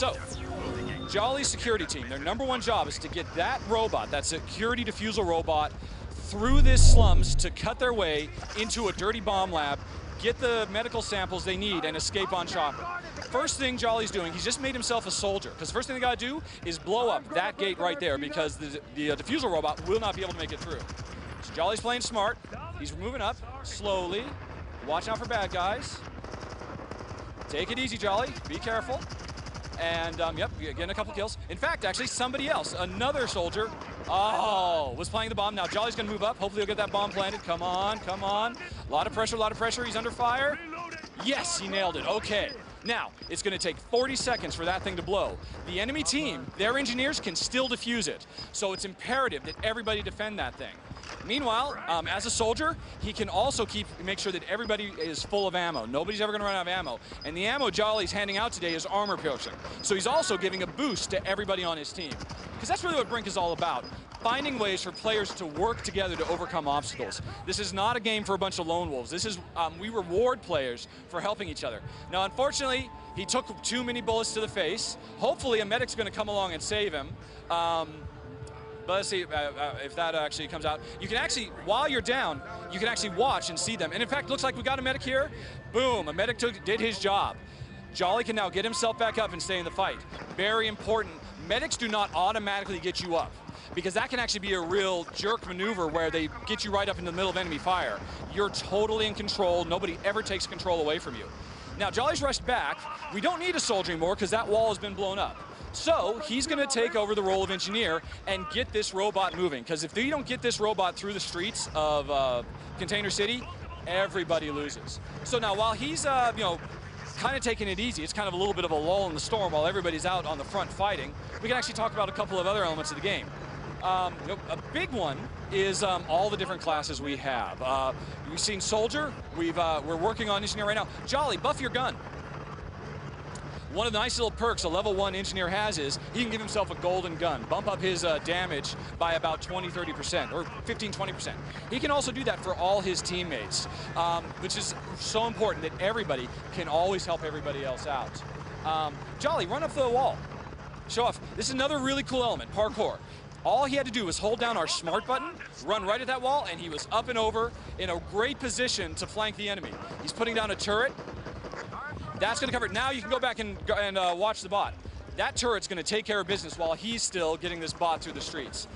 So, Jolly's security team, their #1 job is to get that robot, that security defusal robot, through this slums to cut their way into a dirty bomb lab, get the medical samples they need, and escape on chopper. First thing Jolly's doing, he's just made himself a soldier, because the first thing they gotta do is blow up that gate right there, because the defusal robot will not be able to make it through. So Jolly's playing smart. He's moving up slowly, watching out for bad guys. Take it easy, Jolly, be careful. And yep, getting a couple kills. In fact, actually, somebody else, another soldier, was playing the bomb. Now Jolly's gonna move up. Hopefully he'll get that bomb planted. Come on, come on. A lot of pressure, he's under fire. Yes, he nailed it, okay. Now, it's gonna take 40 seconds for that thing to blow. The enemy team, their engineers can still defuse it. So it's imperative that everybody defend that thing. Meanwhile, as a soldier, he can also make sure that everybody is full of ammo. Nobody's ever gonna run out of ammo. And the ammo Jolly's handing out today is armor piercing. So he's also giving a boost to everybody on his team. Because that's really what BRINK is all about. Finding ways for players to work together to overcome obstacles. This is not a game for a bunch of lone wolves. This is, we reward players for helping each other. Now, unfortunately, he took too many bullets to the face. Hopefully, a medic's gonna come along and save him. But let's see if that actually comes out. You can actually, while you're down, you can actually watch and see them. And in fact, looks like we got a medic here. Boom, a medic did his job. Jolly can now get himself back up and stay in the fight. Very important. Medics do not automatically get you up, because that can actually be a real jerk maneuver where they get you right up into the middle of enemy fire. You're totally in control. Nobody ever takes control away from you. Now, Jolly's rushed back. We don't need a soldier anymore because that wall has been blown up. So he's gonna take over the role of engineer and get this robot moving, because if they don't get this robot through the streets of Container City, everybody loses. So now while he's kind of taking it easy, it's kind of a little bit of a lull in the storm while everybody's out on the front fighting, we can actually talk about a couple of other elements of the game. A big one is all the different classes we have. We've seen soldier, we're working on engineer right now. Jolly, buff your gun. One of the nice little perks a level 1 engineer has is he can give himself a golden gun, bump up his damage by about 20-30%, or 15-20%. He can also do that for all his teammates, which is so important that everybody can always help everybody else out. Jolly, run up the wall. Show off. This is another really cool element, parkour. All he had to do was hold down our smart button, run right at that wall, and he was up and over in a great position to flank the enemy. He's putting down a turret. That's gonna cover it. Now you can go back and watch the bot. That turret's gonna take care of business while he's still getting this bot through the streets.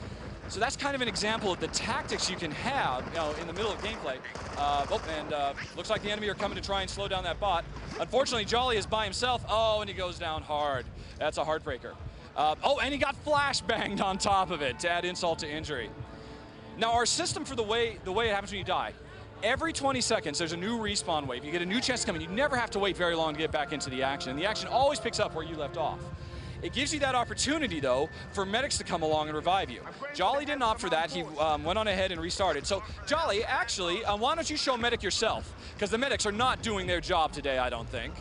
So that's kind of an example of the tactics you can have, in the middle of gameplay. Looks like the enemy are coming to try and slow down that bot. Unfortunately, Jolly is by himself. Oh, and he goes down hard. That's a heartbreaker. And he got flashbanged on top of it to add insult to injury. Now, our system for the way it happens when you die, every 20 seconds, there's a new respawn wave. You get a new chance to come in. You never have to wait very long to get back into the action. And the action always picks up where you left off. It gives you that opportunity, though, for medics to come along and revive you. Jolly didn't opt for that. He went on ahead and restarted. So, Jolly, actually, why don't you show medic yourself? Because the medics are not doing their job today, I don't think.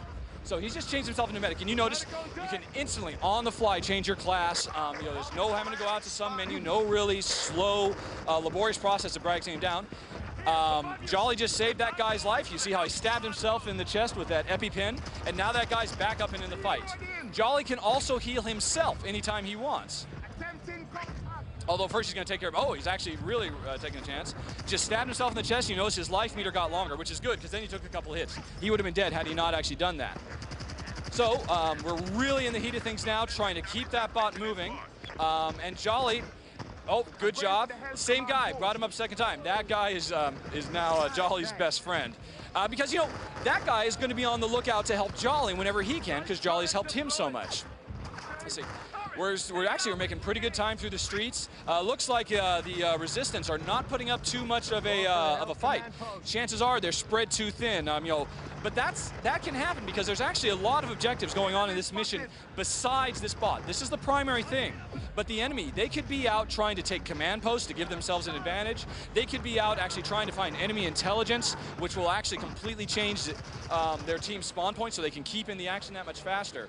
So he's just changed himself into medic. And you notice you can instantly, on the fly, change your class. There's no having to go out to some menu, no really slow, laborious process to drag him down. Jolly just saved that guy's life. You see how he stabbed himself in the chest with that EpiPen, and now that guy's back up and in the fight. Jolly can also heal himself anytime he wants. Although first he's going to take care of, he's actually really taking a chance. Just stabbed himself in the chest. You notice his life meter got longer, which is good, because then he took a couple of hits. He would have been dead had he not actually done that. So we're really in the heat of things now, trying to keep that bot moving. And Jolly, good job. Same guy, brought him up second time. That guy is now Jolly's best friend. Because, that guy is going to be on the lookout to help Jolly whenever he can, because Jolly's helped him so much. Let's see. We're making pretty good time through the streets. Looks like the resistance are not putting up too much of a fight. Chances are they're spread too thin. But that can happen because there's actually a lot of objectives going on in this mission besides this bot. This is the primary thing. But the enemy, they could be out trying to take command posts to give themselves an advantage. They could be out actually trying to find enemy intelligence, which will actually completely change their team's spawn point so they can keep in the action that much faster.